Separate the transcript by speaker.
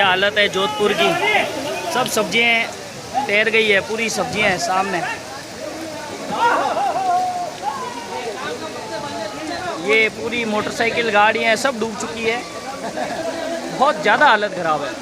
Speaker 1: ये हालत है जोधपुर की। सब सब्जियां तैर गई है, पूरी सब्जियां हैं सामने। ये पूरी मोटरसाइकिल गाड़ियां सब डूब चुकी है। बहुत ज़्यादा हालत ख़राब है।